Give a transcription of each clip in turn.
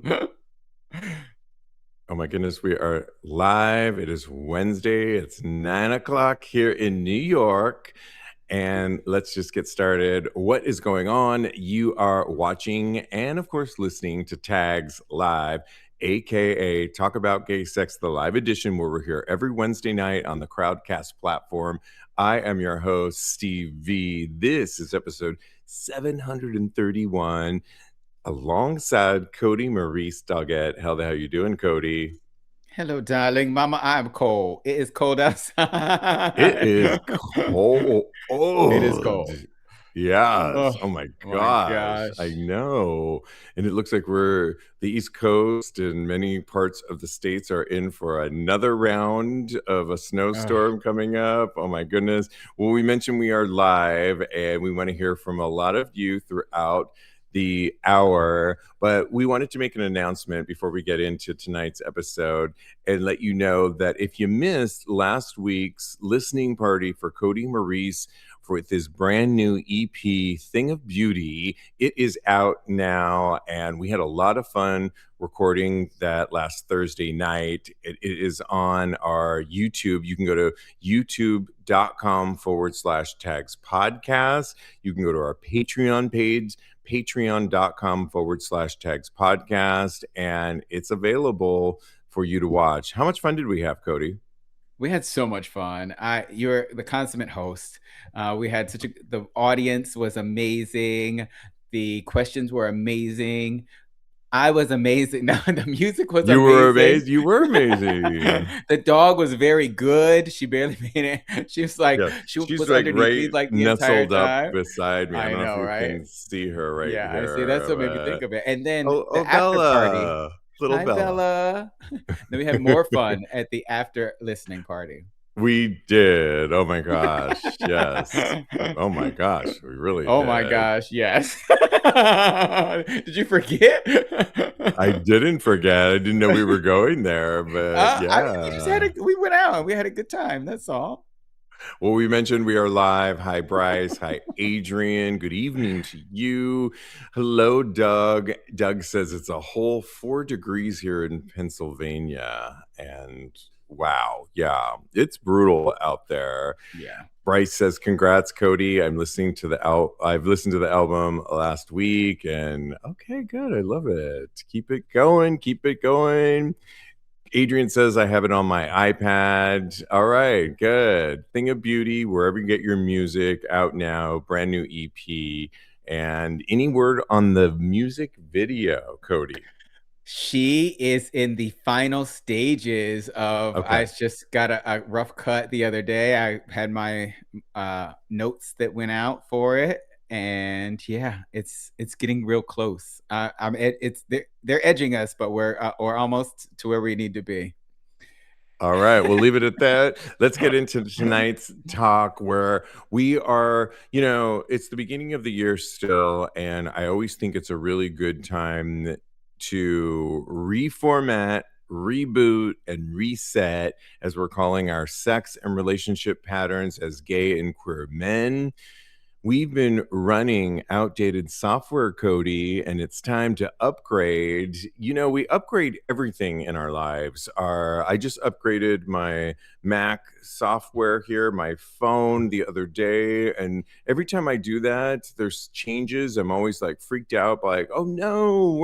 Oh my goodness, we are live. It is Wednesday. It's 9 o'clock here in New York. And let's just get started. What is going on? You are watching and, of course, listening to Tags Live, aka Talk About Gay Sex, the live edition, where we're here every Wednesday night on the Crowdcast platform. I am your host, Steve V. This is episode 731. Alongside Kodi, Maurice, Doggette. How the hell you doing, Kodi? Hello, darling. Mama, I'm cold. It is cold It outside. is cold. It is Oh, cold. yes. Oh Oh my my gosh. I gosh. know. And it looks like the East Coast and many parts of the states are in for another round of a Ugh. snowstorm coming up. Oh my goodness. Well, we mentioned we are live and we want to hear from a lot of you throughout the hour, but we wanted to make an announcement before we get into tonight's episode and let you know that if you missed last week's listening party for Kodi Maurice with his brand new EP, Thing of Beauty, it is out now. And we had a lot of fun recording that last Thursday night. It is on our YouTube. You can go to youtube.com/tags podcast. You can go to our Patreon page, patreon.com/tags podcast, and it's available for you to watch. How much fun did we have, Kodi? We had so much fun. You're the consummate host. We had the audience was amazing. The questions were amazing. I was amazing. No, the music was You were amazing. amazing. You were amazing. The dog was very good. She barely made it. She was like, Yeah, she she's was like underneath right me like the entire nestled up time. beside me. I I don't know if know, you right? can see her right Yeah, I see. That's here, what made me think but of it. And then oh, the after party. Bella, little Hi, Bella. Bella. Then we had more fun at the after listening party. We did. Oh my gosh. Yes. Oh my gosh. We really Oh my did. gosh, yes. Did you forget? I didn't forget. I didn't know we were going there, but We just had yeah. we went out and we had a good time. That's all. Well, we mentioned we are live. Hi, Bryce. Hi, Adrian. Good evening to you. Hello, Doug. Doug says it's a whole 4 degrees here in Pennsylvania. And wow, yeah, it's brutal out there. Yeah. Bryce says, "Congrats, Kodi. I've listened to the album last week, and okay, good. I love it. Keep it going. Keep it going." Adrian says, "I have it on my iPad." All right, good. Thing of Beauty, wherever you get your music, out now, brand new EP. And any word on the music video, Kodi? She is in the final stages of Okay. I just got a rough cut the other day. I had my notes that went out for it, and yeah, it's getting real close. It's they're edging us, but we're almost to where we need to be. All right, we'll leave it at that. Let's get into tonight's talk where we are, it's the beginning of the year still, and I always think it's a really good time to reformat, reboot, and reset, as we're calling our sex and relationship patterns as gay and queer men. We've been running outdated software, Kodi, and it's time to upgrade. We upgrade everything in our lives. I just upgraded my Mac software here, my phone the other day, and every time I do that, there's changes. I'm always like freaked out, like, oh no,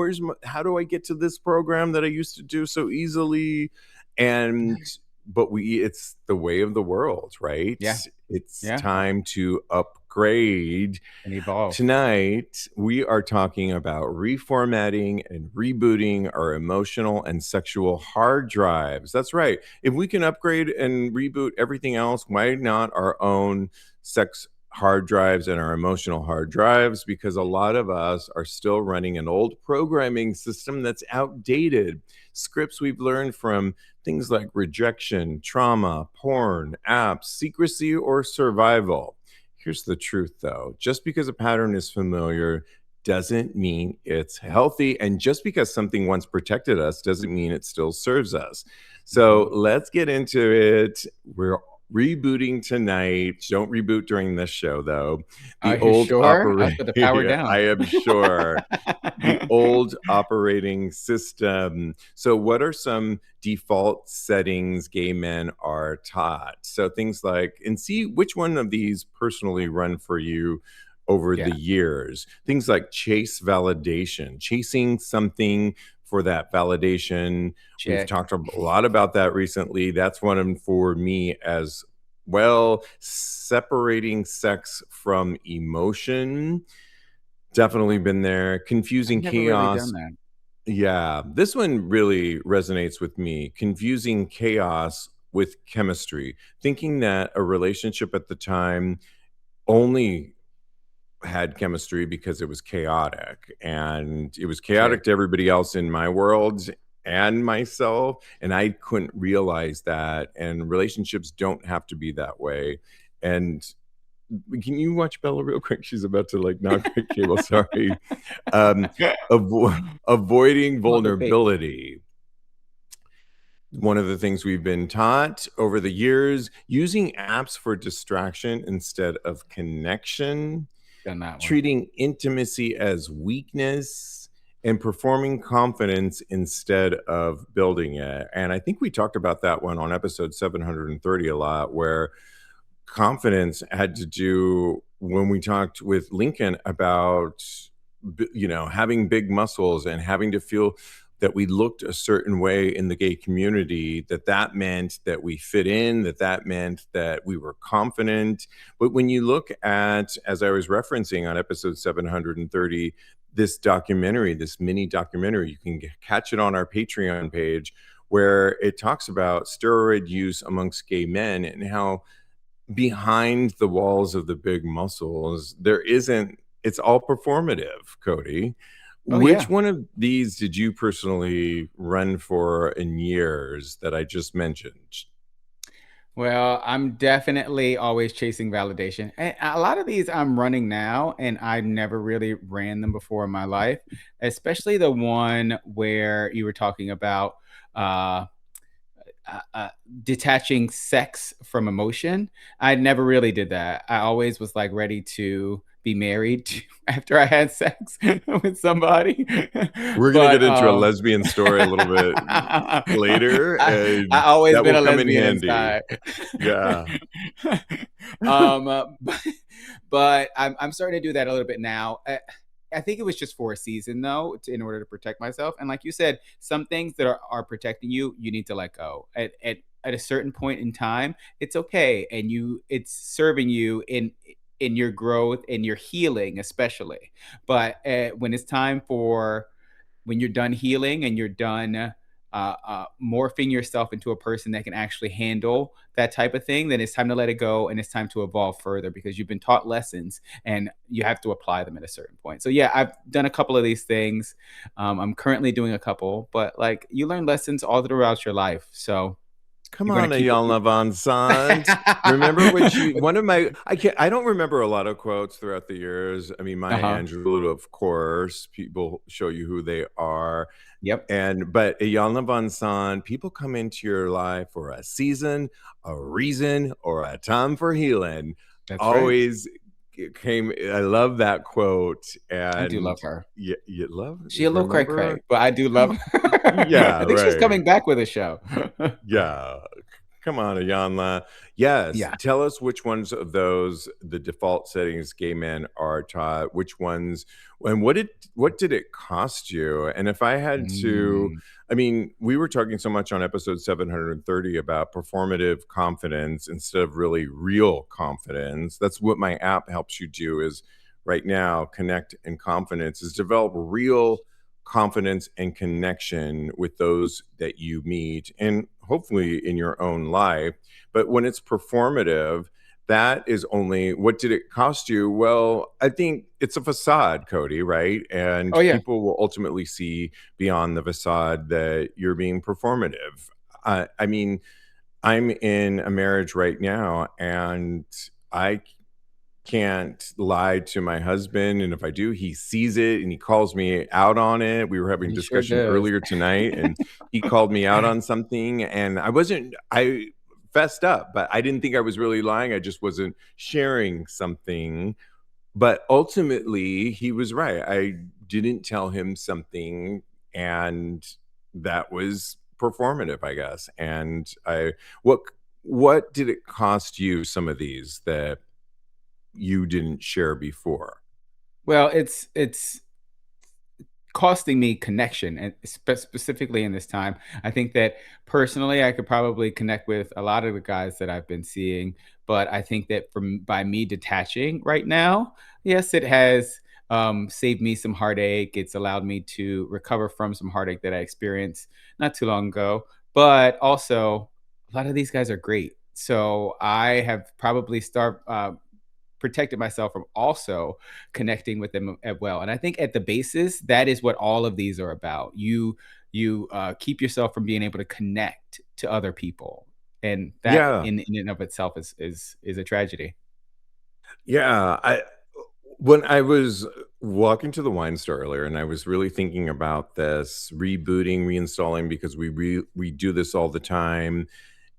how do I get to this program that I used to do so easily? And but it's the way of the world, right? Yeah, It's yeah, time to upgrade. and evolve. Tonight, we are talking about reformatting and rebooting our emotional and sexual hard drives. That's right. If we can upgrade and reboot everything else, why not our own sex hard drives and our emotional hard drives? Because a lot of us are still running an old programming system that's outdated. Scripts we've learned from things like rejection, trauma, porn, apps, secrecy, or survival. Here's the truth, though. Just because a pattern is familiar doesn't mean it's healthy. And just because something once protected us doesn't mean it still serves us. So Mhm. let's get into it. rebooting tonight. Don't reboot during this show, though. The Are you old sure? I'll put the power operating, down. I am sure. The old operating system. So, what are some default settings gay men are taught? So, things like, and see which one of these personally run for you over Yeah, the years. Things like chase validation, chasing something for that validation. We've check. talked a lot about that recently. That's one for me as well. Separating sex from emotion. Definitely been there. I've Confusing never really done chaos. that. Yeah, this one really resonates with me. Confusing chaos with chemistry. Thinking that a relationship at the time only had chemistry because it was chaotic, and it was chaotic Check. to everybody else in my world and myself, and I couldn't realize that, and relationships don't have to be that way. And can you watch Bella real quick? She's about to like knock my cable. Sorry. Um, avoiding I'm all bait. vulnerability. One of the things we've been taught over the years, using apps for distraction instead of connection, Done that one. treating intimacy as weakness, and performing confidence instead of building it. And I think we talked about that one on episode 730 a lot, where confidence had to do when we talked with Lincoln about having big muscles and having to feel that we looked a certain way in the gay community, that meant that we fit in, that meant that we were confident. But when you look at, as I was referencing on episode 730, this documentary, this mini documentary, you can catch it on our Patreon page, where it talks about steroid use amongst gay men and how behind the walls of the big muscles, there isn't, it's all performative, Kodi. Oh Which yeah. one of these did you personally run for in years that I just mentioned? Well, I'm definitely always chasing validation. And a lot of these I'm running now, and I never really ran them before in my life, especially the one where you were talking about uh, detaching sex from emotion. I never really did that. I always was like ready to be married after I had sex with somebody. We're gonna but get into a lesbian story a little bit later, I and always that been will a come in lesbian handy. inside. Yeah. But I'm starting to do that a little bit now. I think it was just for a season though, in order to protect myself. And like you said, some things that are protecting you, you need to let go. At a certain point in time, it's okay, and it's serving you in your growth and your healing, especially. But when it's time for when you're done healing and you're done morphing yourself into a person that can actually handle that type of thing, then it's time to let it go and it's time to evolve further because you've been taught lessons and you have to apply them at a certain point. So yeah, I've done a couple of these things. I'm currently doing a couple, but like you learn lessons all throughout your life. So Come you're gonna on, keep Ayanna Van Sant. Remember when she one of my I don't remember a lot of quotes throughout the years. I mean, Maya uh-huh. Angelou, of course, people show you who they are. Yep, And but Ayanna Van Sant, people come into your life for a season, a reason, or a time for healing. that's right. Always came. I love that quote. I do And love her. you love, She a little cray remember? cray, but I do Come love on. her. Yeah, I think she's right. coming back with a show. Yeah. Come on, Ayanla. Yes. Yeah. Tell us which ones of those, the default settings gay men are taught, which ones, and what did it cost you? And if I had to, Mm. I mean, we were talking so much on episode 730 about performative confidence instead of really real confidence. That's what my app helps you do is right now, connect and confidence is develop real confidence and connection with those that you meet and hopefully in your own life. But when it's performative, that is only what did it cost you? Well, I think it's a facade, Kodi, right? And Oh yeah. people will ultimately see beyond the facade that you're being performative. I mean, I'm in a marriage right now, and I can't lie to my husband, and if I do, he sees it and he calls me out on it. We were having He sure discussion does. earlier tonight, and he called me out on something, and I wasn't I fessed up, but I didn't think I was really lying. I just wasn't sharing something. But ultimately, he was right. I didn't tell him something, and that was performative, I guess. And I what what did it cost you, some of these that you didn't share before? Well, it's costing me connection, and specifically in this time. I think that personally I could probably connect with a lot of the guys that I've been seeing, but I think that from by me detaching right now, yes, it has saved me some heartache. It's allowed me to recover from some heartache that I experienced not too long ago, but also a lot of these guys are great, so I have probably protected myself from also connecting with them as well. And I think at the basis, that is what all of these are about. You keep yourself from being able to connect to other people, and that Yeah. in and of itself is a tragedy. Yeah, I when I was walking to the wine store earlier, and I was really thinking about this rebooting, reinstalling, because we do this all the time.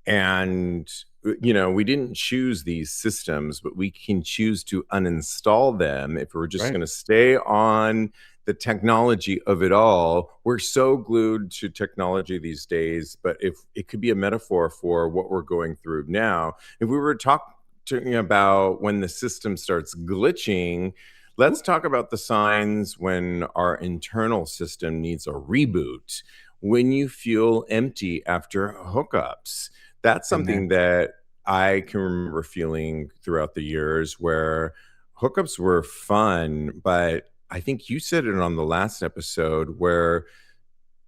And we didn't choose these systems, but we can choose to uninstall them if we're just Right. going to stay on the technology of it all. We're so glued to technology these days, but if it could be a metaphor for what we're going through now, if we were talking about when the system starts glitching, let's talk about the signs when our internal system needs a reboot. When you feel empty after hookups, that's Been there. something that I can remember feeling throughout the years, where hookups were fun, but I think you said it on the last episode, where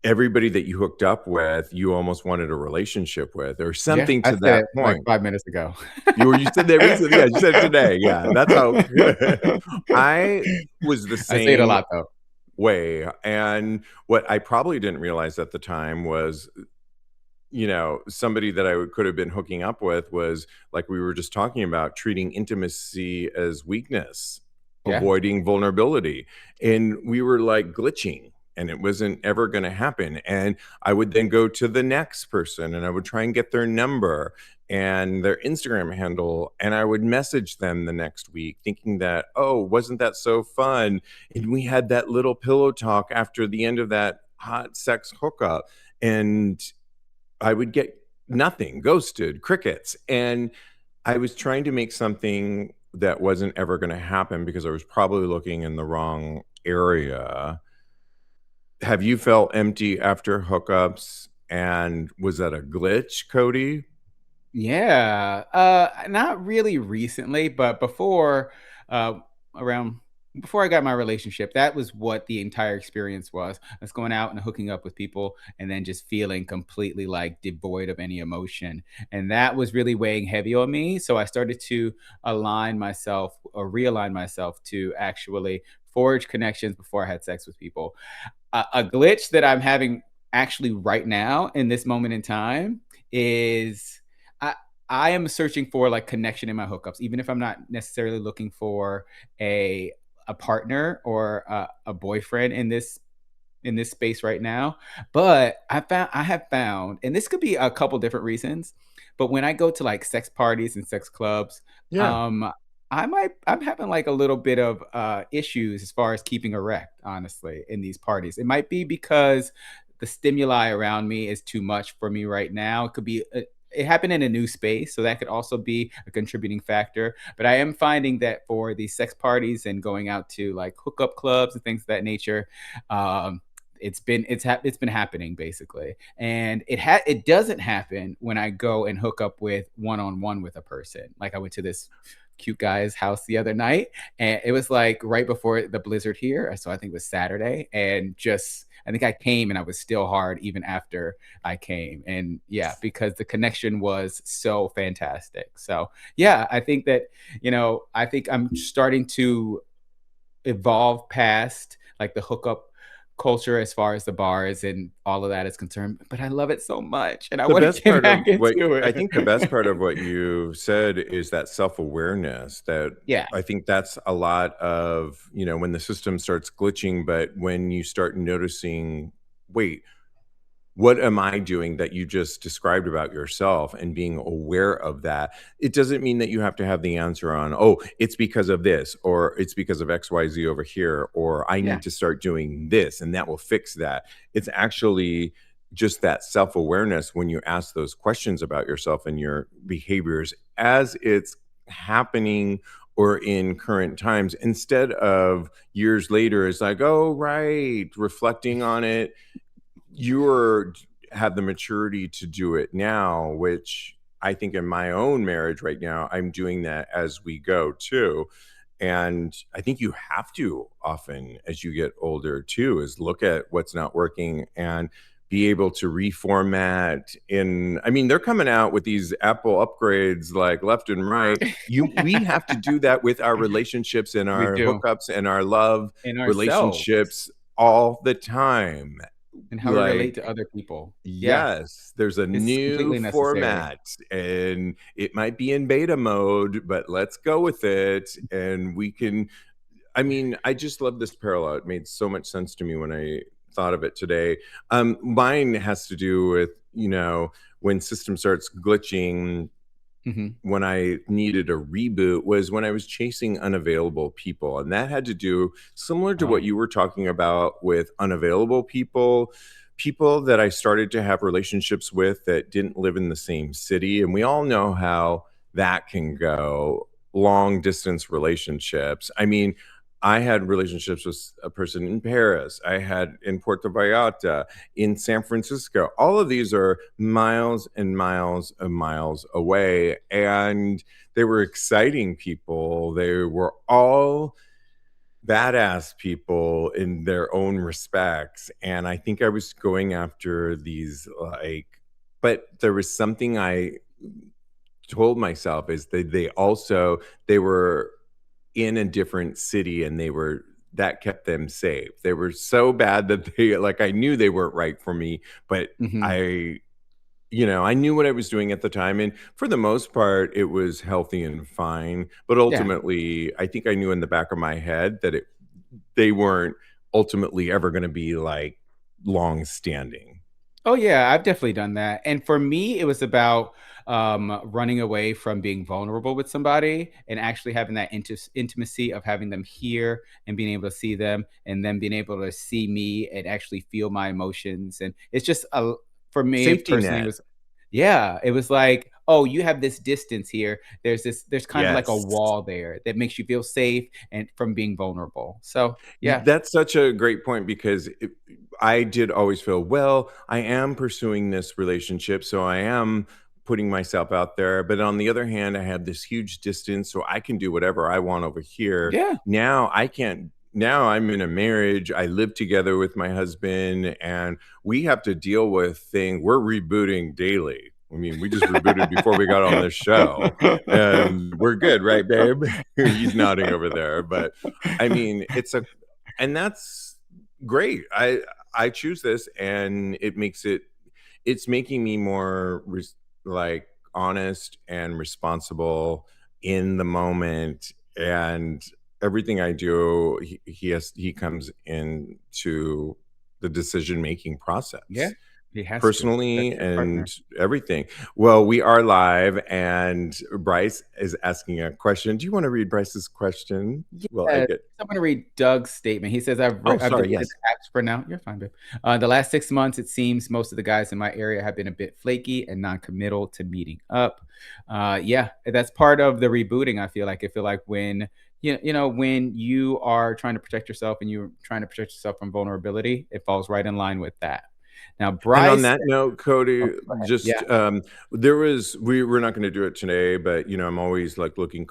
everybody that you hooked up with, you almost wanted a relationship with, or Yeah, something I to said that it like point. 5 minutes ago. You said that recently. Yeah, you said it today. Yeah, that's how I was the I say it a same lot though. way. And what I probably didn't realize at the time was, somebody that could have been hooking up with was, like we were just talking about, treating intimacy as weakness, Yeah. avoiding vulnerability. And we were like glitching, and it wasn't ever going to happen. And I would then go to the next person, and I would try and get their number and their Instagram handle. And I would message them the next week thinking that, oh, wasn't that so fun? And we had that little pillow talk after the end of that hot sex hookup. And I would get nothing, ghosted, crickets. And I was trying to make something that wasn't ever going to happen because I was probably looking in the wrong area. Have you felt empty after hookups? And was that a glitch, Cody? Yeah, not really recently, but uh, around before I got my relationship, that was what the entire experience was. I was going out and hooking up with people, and then just feeling completely like devoid of any emotion, and that was really weighing heavy on me. So I started to align myself or realign myself to actually forge connections before I had sex with people. A glitch that I'm having actually right now in this moment in time is I I am searching for like connection in my hookups, even if I'm not necessarily looking for a a partner or a boyfriend in this space right now. But I have found, and this could be a couple different reasons, but when I go to like sex parties and sex clubs, Yeah. um, I'm having like a little bit of issues as far as keeping erect, honestly, in these parties. It might be because the stimuli around me is too much for me right now. It could be it happened in a new space, so that could also be a contributing factor. But I am finding that for these sex parties and going out to like hookup clubs and things of that nature, um, it's been happening basically, and it doesn't happen when I go and hook up with one on one with a person. Like I went to this cute guy's house the other night, and it was like right before the blizzard here, so I think it was Saturday, and just I think I came and I was still hard even after I came, and yeah, because the connection was so fantastic. So yeah, I think that I think I'm starting to evolve past like the hookup culture as far as the bars and all of that is concerned, but I love it so much and I The want to best get part of back what into I it. think the best part of what you said is that self-awareness, that Yeah. I think that's a lot of, when the system starts glitching, but when you start noticing, wait, what am I doing that you just described about yourself, and being aware of that. It doesn't mean that you have to have the answer on, oh, it's because of this, or it's because of XYZ over here, or I Yeah. need to start doing this and that will fix that. It's actually just that self awareness when you ask those questions about yourself and your behaviors as it's happening or in current times, instead of years later. It's like, oh, right, reflecting on it, you're have the maturity to do it now, which I think in my own marriage right now, I'm doing that as we go too. And I think you have to often as you get older too, is look at what's not working and be able to reformat. In I mean, they're coming out with these Apple upgrades like left and right. We have to do that with our relationships and We our do. hookups and our love In ourselves relationships all the time. and how we relate Like, to other people. Yeah, yes, there's a it's new completely necessary. format and it might be in beta mode, but let's go with it. And we can, I mean, I just love this parallel. It made so much sense to me when I thought of it today. Mine has to do with, when system starts glitching, Mhm. when I needed a reboot was when I was chasing unavailable people. And that had to do similar to what Oh, you were talking about with unavailable people, people that I started to have relationships with that didn't live in the same city. And we all know how that can go, long distance relationships. I mean, I had relationships with a person in Paris. I had in Puerto Vallarta, in San Francisco. All of these are miles and miles and miles away. And they were exciting people. They were all badass people in their own respects. And I think I was going after these, like, but there was something I told myself is that they were in a different city, and that kept them safe. They were so bad that they, like, I knew they weren't right for me, but mhm. I I knew what I was doing at the time, and for the most part, it was healthy and fine, but Yeah. ultimately, I think I knew in the back of my head that they weren't ultimately ever gonna be, like, long standing. Oh yeah, I've definitely done that. And for me, it was about running away from being vulnerable with somebody and actually having that intimacy of having them here and being able to see them and then being able to see me and actually feel my emotions. And it's just for me Safety personally, it net. was yeah, it was like, oh, you have this distance here. There's kind of like a Yes. wall there that makes you feel safe and from being vulnerable. So yeah, That's such a great point because I did always feel, well, I am pursuing this relationship, so I am putting myself out there. But on the other hand, I have this huge distance, so I can do whatever I want over here. yeah, Now I can't. Now I'm in a marriage. I live together with my husband, and we have to deal with things. We're rebooting daily. I mean, we just rebooted before we got on this show, and we're good, right, babe? He's nodding over there, but I mean, and that's great. I choose this, and it's making me more like honest and responsible in the moment, and everything I do, he comes into the decision making yeah. process He has to. That's personally your partner. and everything. Well, we are live, and Bryce is asking a question. Do you want to read Bryce's question? Well, I Yes. get. I'm gonna read Doug's statement. He says, Oh, I've sorry. deleted Yes. the apps for now." You're fine, babe. The last 6 months, it seems most of the guys in my area have been a bit flaky and non-committal to meeting up. Yeah, that's part of the rebooting. I feel like when when you are trying to protect yourself and you're trying to protect yourself from vulnerability, it falls right in line with that. Now, And on Bryce, that note, oh, Cody, go ahead. just Yeah, we're not going to do it today, but I'm always like looking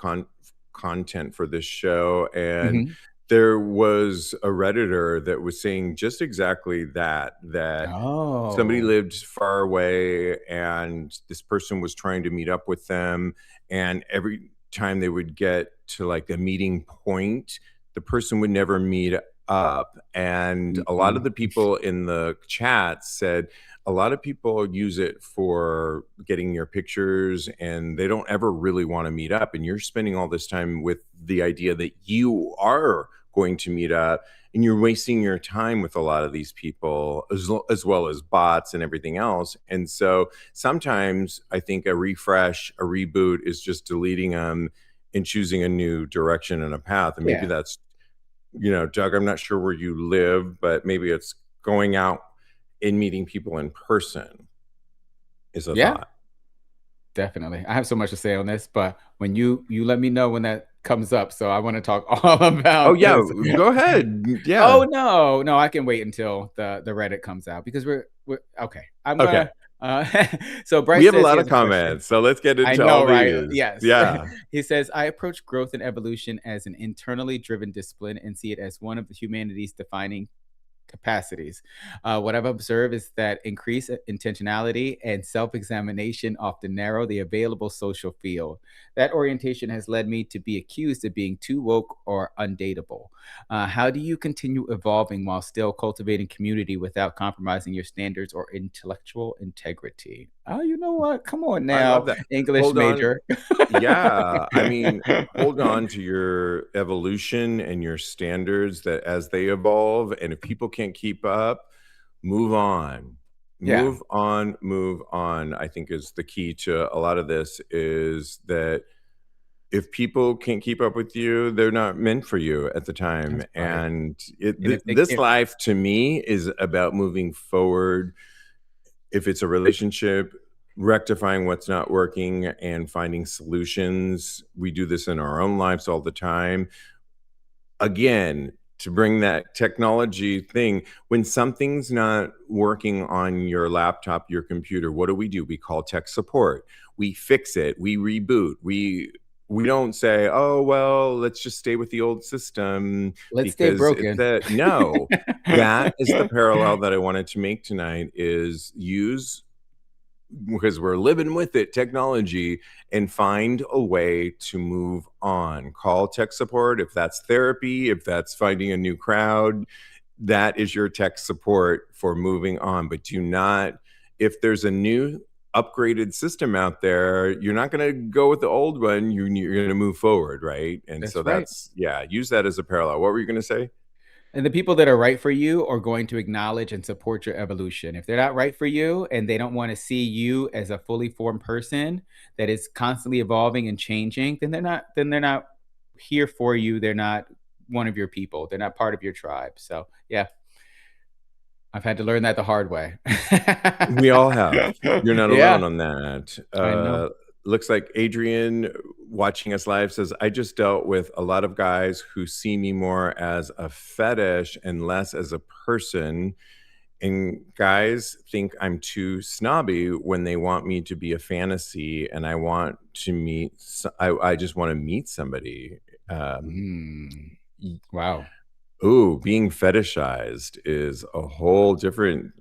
content for this show, and hmm. there was a redditor that was saying just exactly that somebody Oh, lived far away, and this person was trying to meet up with them, and every time they would get to like a meeting point, the person would never meet up. And a lot of mm-mm. the people in the chat said a lot of people use it for getting your pictures, and they don't ever really want to meet up, and you're spending all this time with the idea that you are going to meet up, and you're wasting your time with a lot of these people as well as bots and everything else. And so sometimes I think a refresh, a reboot is just deleting them and choosing a new direction and a path. And maybe Yeah. that's, Doug, I'm not sure where you live, but maybe it's going out and meeting people in person is a Yeah. thought. Definitely. I have so much to say on this, but when you let me know when that comes up, so I wanna talk all Oh about yeah, this. go ahead. Yeah. Oh, no, no, I can wait until the Reddit comes out because we're okay. I'm Okay. gonna, so We Bryce have a says he lot of has a question. comments, so let's get I into all know, right? these. Yes. Yeah. He says, "I approach growth and evolution as an internally driven discipline and see it as one of the humanity's defining capacities. What I've observed is that increased intentionality and self examination often narrow the available social field. That orientation has led me to be accused of being too woke or undateable. How do you continue evolving while still cultivating community without compromising your standards or intellectual integrity?" Oh, you know what? Come on I love now, that. English Hold on. major. Yeah, I mean, hold on to your evolution and your standards that as they evolve, and if people can't keep up, move on. Yeah, Move on, move on, I think is the key to a lot of this is that if people can't keep up with you, they're not meant for you at the time, that's right. and And if they this if life to me is about moving forward. If it's a relationship, rectifying what's not working and finding solutions. We do this in our own lives all the time. Again, to bring that technology thing, when something's not working on your laptop, your computer, what do? We call tech support. We fix it, we reboot. We don't say, "Oh, well, let's just stay with the old system let's stay because it's broken. that." No. That is the parallel that I wanted to make tonight is use because we're living with it, technology, and find a way to move on. Call tech support if that's therapy, if that's finding a new crowd. That is your tech support for moving on. But do not, if there's a new upgraded system out there, you're not going to go with the old one. You're going to move forward, right? And so That's right. that's, yeah, use that as a parallel. What were you going to say? And the people that are right for you are going to acknowledge and support your evolution. If they're not right for you and they don't want to see you as a fully formed person that is constantly evolving and changing, then they're not here for you. They're not one of your people. They're not part of your tribe. So, yeah, I've had to learn that the hard way. We all have. You're not Yeah, alone on that. I know. Looks like Adrian watching us live says, I just dealt with a lot of guys who see me more as a fetish and less as a person. And guys think I'm too snobby when they want me to be a fantasy and I want to meet, I just want to meet somebody. Um, Mm, wow. Ooh, being fetishized is a whole different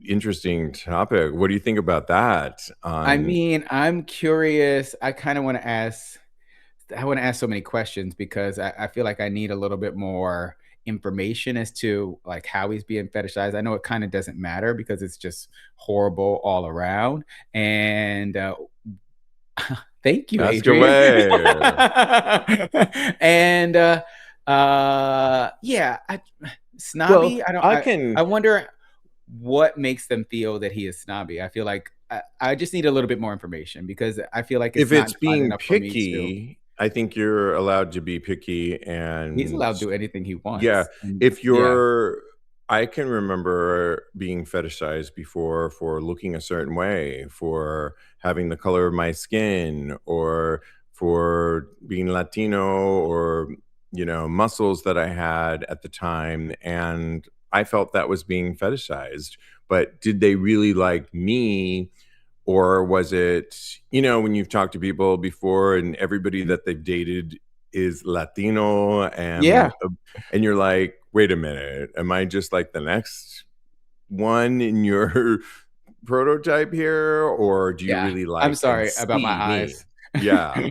interesting topic. What do you think about that? I On mean, I'm curious. I want to ask so many questions because I feel like I need a little bit more information as to like how he's being fetishized. I know it kind of doesn't matter because it's just horrible all around. And thank you, ask Adrian. away. And yeah, Well, snobby. I don't. I I can wonder what makes them feel that he is snobby. I feel like I just need a little bit more information because I feel like it's if not it's defined being enough for me to. picky, I think you're allowed to be picky He's and allowed to do anything he yeah, wants, and if yeah. you're I can remember being fetishized before for looking a certain way, for having the color of my skin, or for being Latino, or, muscles that I had at the time, and I felt that was being fetishized. But did they really like me? Or was it, when you've talked to people before and everybody Mhm. that they've dated is Latino Yeah, and you're like, "Wait a minute, am I just like the next one in your prototype here, or do you yeah. really I'm like and sorry about my see me?" eyes. Yeah,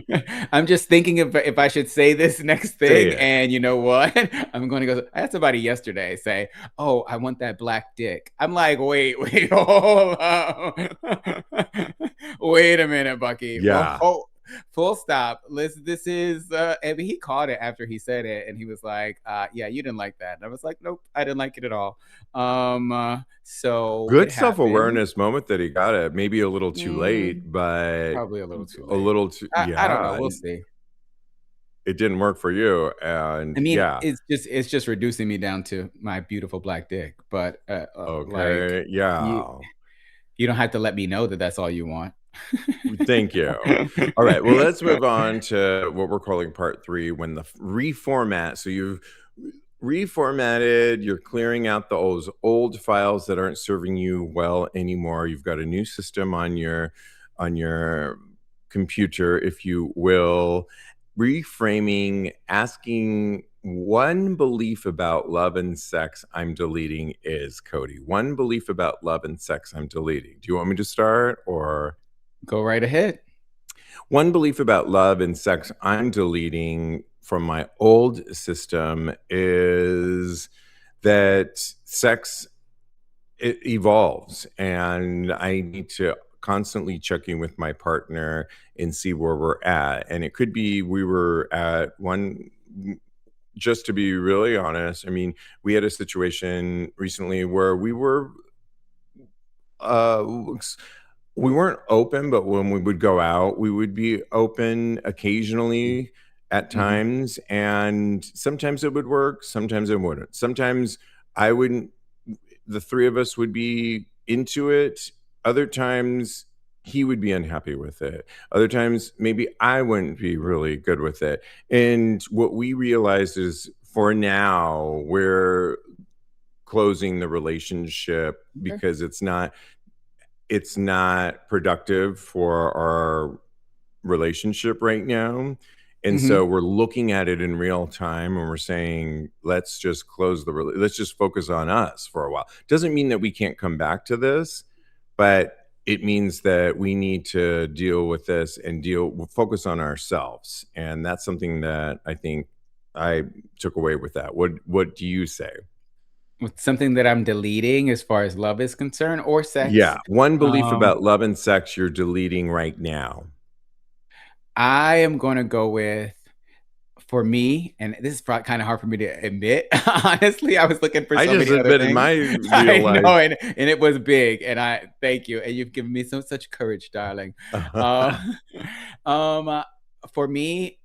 I'm just thinking if I should say this next say thing, it. and you know what? I'm gonna go I had somebody yesterday say, "Oh, I want that black dick." I'm like, "Wait, wait, hold up. Wait a minute, Bucky. Well, Yeah. Full stop. Listen, this is and he caught it after he said it, and he was like, yeah, you didn't like that. And I was like, nope, I didn't like it at all. So it Good happened. self-awareness moment that he got it. Maybe a little too late, Mm, but probably a little too a late. little too I don't know. yeah, We'll see. it didn't work for you, I and mean, yeah. it's just reducing me down to my beautiful black dick, but like Okay, you yeah. you don't have to let me know that that's all you want. Thank you. All right, well, let's move on to what we're calling part 3, when the reformat. So you've reformatted, you're clearing out those old files that aren't serving you well anymore. You've got a new system on your computer, if you will. Reframing, asking one belief about love and sex I'm deleting is Kodi. One belief about love and sex I'm deleting. Do you want me to start or? Go right ahead. One belief about love and sex I'm deleting from my old system is that sex, it evolves, and I need to constantly check in with my partner and see where we're at. And it could be we were at one, just to be really honest, I mean, we had a situation recently where uh we weren't open, but when we would go out, we would be open occasionally at Mhm, times, and sometimes it would work, sometimes it wouldn't. Sometimes I wouldn't the 3 of us would be into it. Other times, he would be unhappy with it. Other times, maybe I wouldn't be really good with it. And what we realized is for now, we're closing the relationship okay, because it's not productive for our relationship right now. And mhm. so we're looking at it in real time and we're saying, let's just let's just focus on us for a while. Doesn't mean that we can't come back to this, but it means that we need to deal with this and focus on ourselves. And that's something that I think I took away with that. What do you say? With something that I'm deleting as far as love is concerned or Yeah, sex, one belief um, about love and sex you're deleting right now. I am gonna go with for me, and this is probably kinda hard for me to admit, honestly, I was looking for I so just many other admitted things. my I real life. know, and it was big, and I thank you, and you've given me so such courage, darling. Uh, um, uh, for me,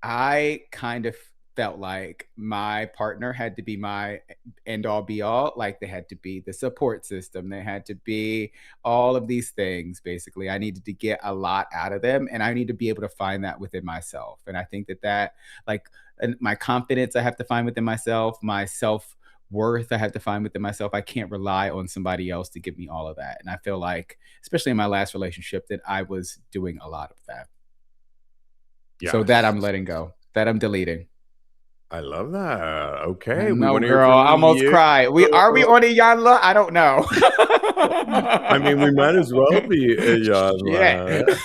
I kind of felt like my partner had to be my end all be all. Like they had to be the support system. They had to be all of these things. Basically, I needed to get a lot out of them, and I need to be able to find that within myself. And I think that like and my confidence, I have to find within myself. My self worth, I have to find within myself. I can't rely on somebody else to give me all of that. And I feel like, especially in my last relationship, that I was doing a lot of that. So that Yes. I'm letting go, that I'm deleting. I love that. I Okay, we know, wanna hear girl. from I almost you. cried. We on Iyanla? I don't know. I mean, we might as well be, Shit. Iyanla.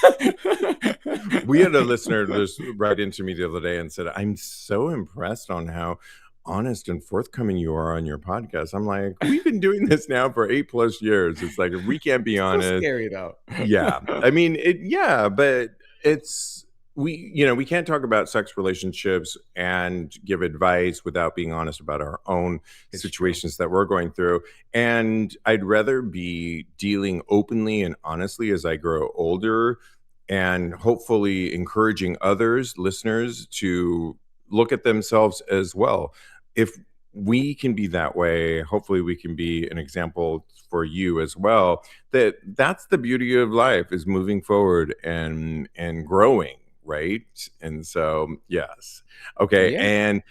We had a listener just write into me the other day and said, "I'm so impressed on how honest and forthcoming you are on your podcast." I'm like, "We've been doing this now for 8 plus years." It's like, if we can't be So honest. scary though. Yeah. I mean, yeah, but it's we can't talk about sex relationships and give advice without being honest about our own It's true. situations that we're going through. And I'd rather be dealing openly and honestly as I grow older and hopefully encouraging others, listeners, to look at themselves as well. If we can be that way, hopefully we can be an example for you as well, that's the beauty of life, is moving forward and growing, right? And so yes. Okay, Yeah. and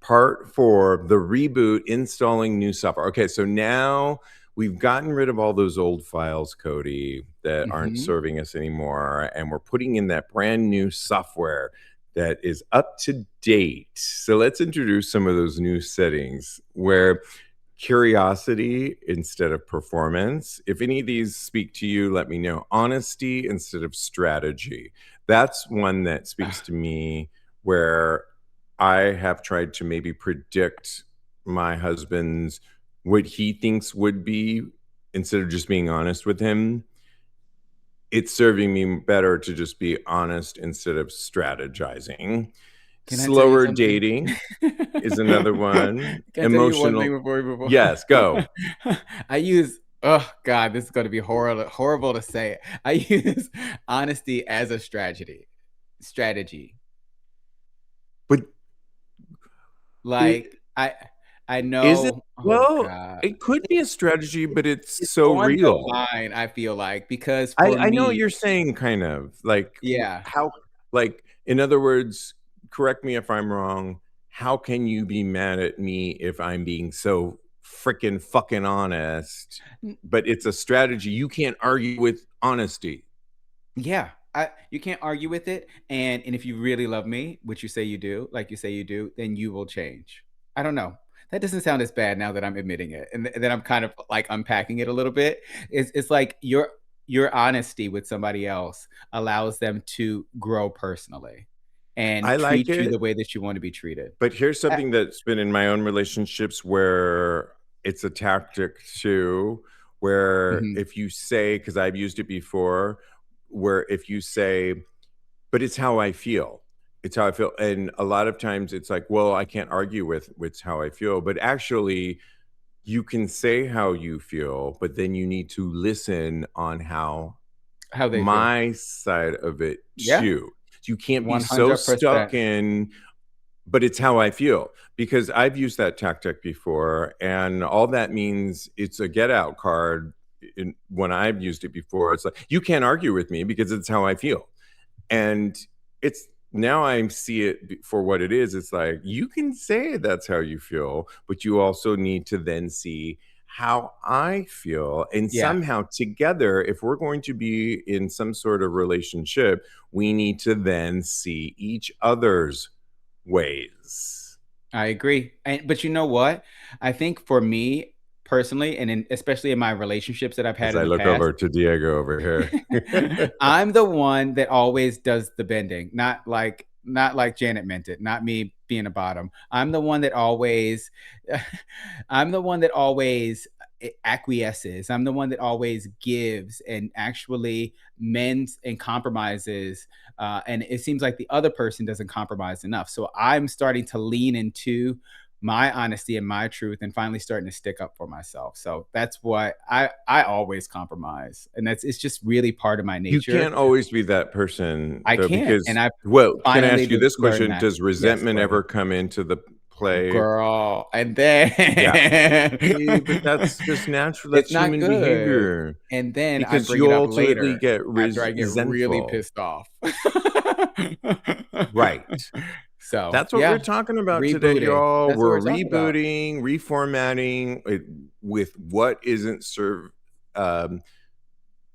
part 4, the reboot, installing new software. Okay, so now we've gotten rid of all those old files, Kodi, that aren't Mhm. serving us anymore, and we're putting in that brand new software that is up to date. So let's introduce some of those new settings where curiosity instead of performance. If any of these speak to you, let me know. Honesty instead of strategy. That's one that speaks to me, where I have tried to maybe predict my husband's what he thinks would be, instead of just being honest with him. it's serving me better to just be honest instead of strategizing. Can I tell you Slower something? dating is another one. Can I tell you one thing Emotional. before we move Yes, go. on? I use oh god, this is gonna be horrible to say. I use honesty as a strategy. Strategy. But it Like, I is it know oh well, god. it could be a strategy, but it's It's so on the real. line, I feel like, because for I know what me you're saying kind of, like, yeah. how like, in other words, correct me if I'm wrong, how can you be mad at me if I'm being so fricking fucking honest? N But it's a strategy, you can't argue with honesty. Yeah, I you can't argue with it, and if you really love me, which you say you do, like you say you do, then you will change. I don't know. That doesn't sound as bad now that I'm admitting it, and then I'm kind of like unpacking it a little bit. It's like your honesty with somebody else allows them to grow personally and I like treat you the it. way that you want to be treated. But here's Uh, something that's been in my own relationships where it's a tactic too, where mhm. if you say, because I've used it before, where if you say, but it's how I feel. It's how I feel. And a lot of times it's like, well, I can't argue with how I feel. But actually, you can say how you feel, but then you need to listen on how How they feel. my side of it Yeah, too. You can't be so stuck 100%. in but it's how I feel because I've used that tactic before, and all that means it's a get out card. When I've used it before, it's like you can't argue with me because it's how I feel, and it's now I see it for what it is. It's like you can say that's how you feel, but you also need to then see how I feel, and Yeah, somehow together, if we're going to be in some sort of relationship, we need to then see each other's ways. I agree. But you know what? I think for me personally, and especially in my relationships that I've had As in I the look past, over to Diego over here. I'm the one that always does the bending, not like Janet meant it, not me being a bottom. I'm the one that always I'm the one that always acquiesces. I'm the one that always gives and actually mends and compromises. And it seems like the other person doesn't compromise enough. So I'm starting to lean into my honesty and my truth and finally starting to stick up for myself. So that's what I always compromise. And it's just really part of my You nature. can't always be that person, I though, can't. And because I've well, can I finally ask you this learned question? that. Does Yes, resentment go ahead. ever come into the play? Girl. And then Yeah. But that's just natural, it's that's not human good. behavior, And then I because bring you it up ultimately later get after I get really resentful. pissed off. Right. So, That's what we're yeah, talking about today, rebooting. y'all. That's what We're we're talking about. rebooting, reformatting it with what isn't um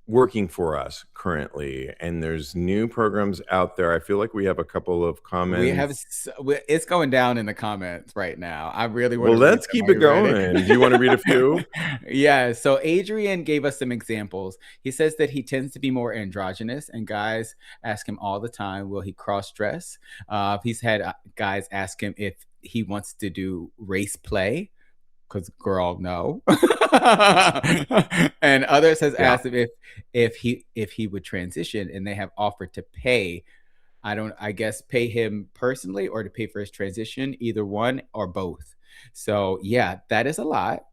working for us currently, and there's new programs out there. I feel like we have a couple of We have comments. it's going down in the comments right now. I really want Well, to read let's them. keep Are it you ready? going. Do you wanna read a few? Yeah. So Adrian gave us some examples. He says that he tends to be more androgynous, and guys ask him all the time, "Will he cross dress?" He's had guys ask him if he wants to do race play because girl no and others has Yeah, asked him if he would transition and they have offered to pay I guess pay him personally or to pay for his transition, either one or both. So yeah, that is a lot.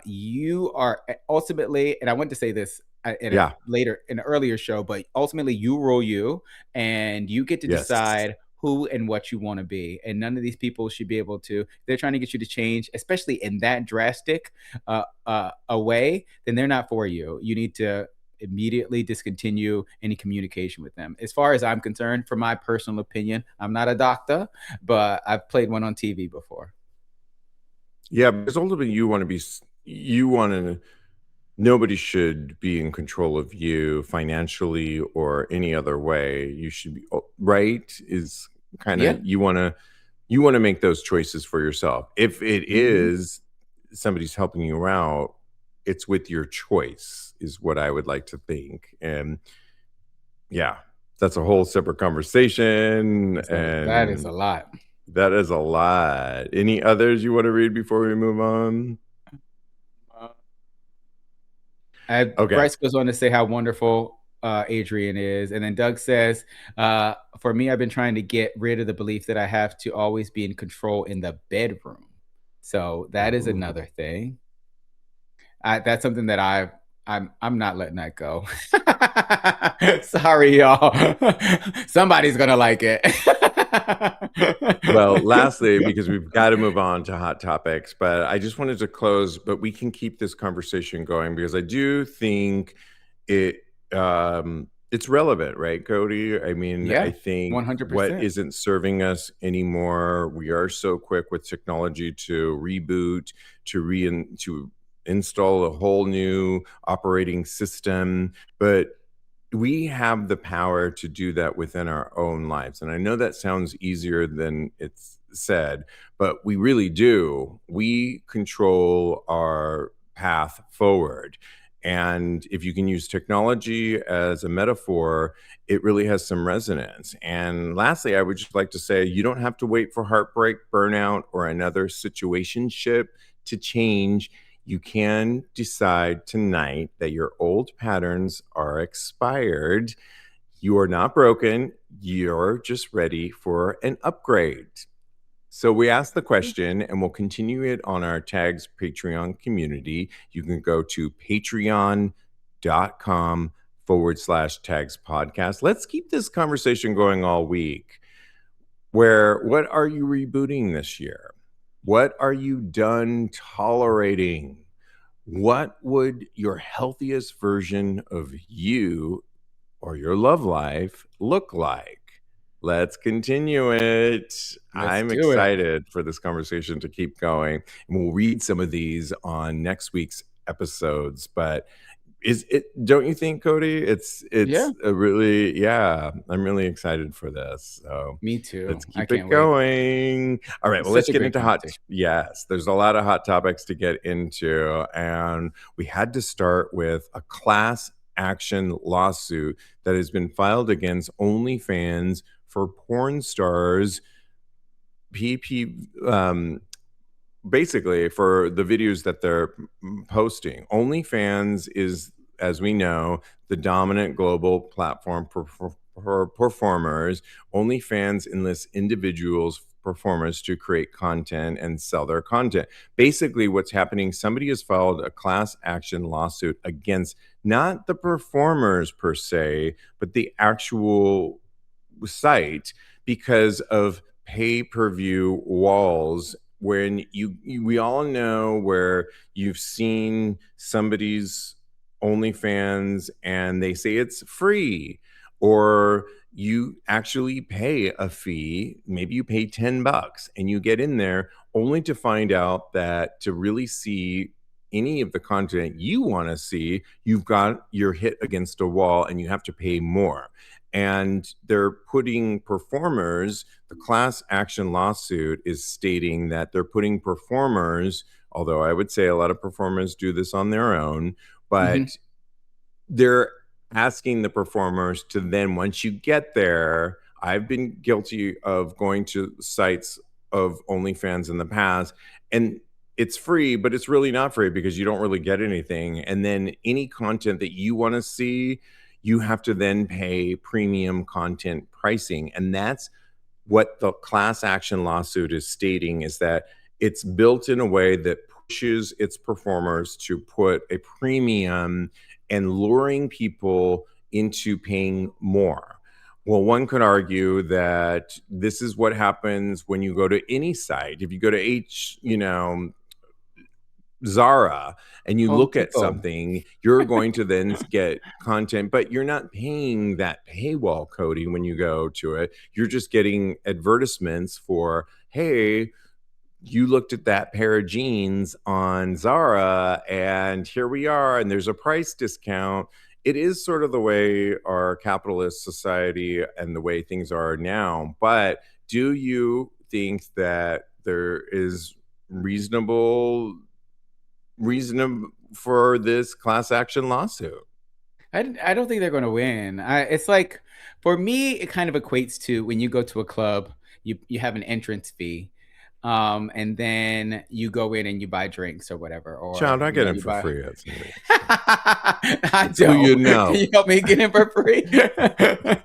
You are ultimately, and I want to say this in a yeah, later, in an earlier show, but ultimately you rule you, and you get to yes. decide who and what you want to be. And none of these people should be able to. They're trying to get you to change, especially in that drastic a way. Then they're not for you. You need to immediately discontinue any communication with them. As far as I'm concerned, from my personal opinion, I'm not a doctor, but I've played one on TV before. Yeah, because ultimately you wanna be s you wanna nobody should be in control of you financially or any other way. You should be right? Is kinda Yeah. you wanna make those choices for yourself. If it Hmm. is somebody's helping you out, it's with your choice, is what I would like to think, and yeah, that's a whole separate conversation, So that is and a lot. that is a lot. Any others you wanna read before we move on? Uh, Okay. Bryce goes on to say how wonderful. Adrian is. And then Doug says, for me, I've been trying to get rid of the belief that I have to always be in control in the bedroom. So that is Ooh. another thing. That's something that I'm not letting that go. Sorry, y'all. Somebody's gonna like it. Well, lastly, because we've got to move on to hot topics, but I just wanted to close, but we can keep this conversation going because I do think it it's relevant, right, Cody? I mean, I Yeah, think what 100%. isn't serving us anymore, we are so quick with technology to reboot, to install a whole new operating system, but we have the power to do that within our own lives. And I know that sounds easier than it's said, but we really do. We control our path forward. And if you can use technology as a metaphor, it really has some resonance. And lastly, I would just like to say you don't have to wait for heartbreak, burnout, or another situationship to change. You can decide tonight that your old patterns are expired. You are not broken. You're just ready for an upgrade. So we asked the question and we'll continue it on our Tags Patreon community. You can go to patreon.com/tags podcast. Let's keep this conversation going all week. What are you rebooting this year? What are you done tolerating? What would your healthiest version of you or your love life look like? Let's continue it. Let's I'm do it. excited for this conversation to keep going. And we'll read some of these on next week's episodes. But is it, don't you think, Cody? Yeah, It's a really, yeah, I'm really excited for this. So me too. let's I keep it can't wait. going. All right, It's well, let's such a get great into hot. conversation. Yes, there's a lot of hot topics to get into, and we had to start with a class action lawsuit that has been filed against OnlyFans for porn stars PP basically for the videos that they're posting. OnlyFans is, as we know, the dominant global platform for performers. OnlyFans enlists individuals, performers to create content and sell their content. Basically, what's happening, somebody has filed a class action lawsuit against not the performers per se, but the actual site because of pay-per-view walls when we all know where you've seen somebody's OnlyFans and they say it's free, or you actually pay a fee, maybe you pay $10 and you get in there only to find out that to really see any of the content you want to see, you've got your hit against a wall and you have to pay more. And they're putting performers, the class action lawsuit is stating that they're putting performers, although I would say a lot of performers do this on their own, Hmm. but they're asking the performers to then, once you get there, I've been guilty of going to sites of OnlyFans in the past, and it's free, but it's really not free because you don't really get anything. And then any content that you want to see, you have to then pay premium content pricing. And that's what the class action lawsuit is stating, is that it's built in a way that pushes its performers to put a premium and luring people into paying more. Well, one could argue that this is what happens when you go to any site. If you go to Zara and you Home look at Depot. something, you're going to then get content, but you're not paying that paywall, Cody, when you go to it. You're just getting advertisements for, hey, you looked at that pair of jeans on Zara and here we are, and there's a price discount. It is sort of the way our capitalist society and the way things are now. But do you think that there is reason for this class action lawsuit? I don't think they're going to win. It's like, for me, it kind of equates to when you go to a club, you have an entrance fee. And then you go in and you buy drinks or whatever, or Child, I get in you for buy. free at some of these. I Who you don't. Can know? you help me get in for free?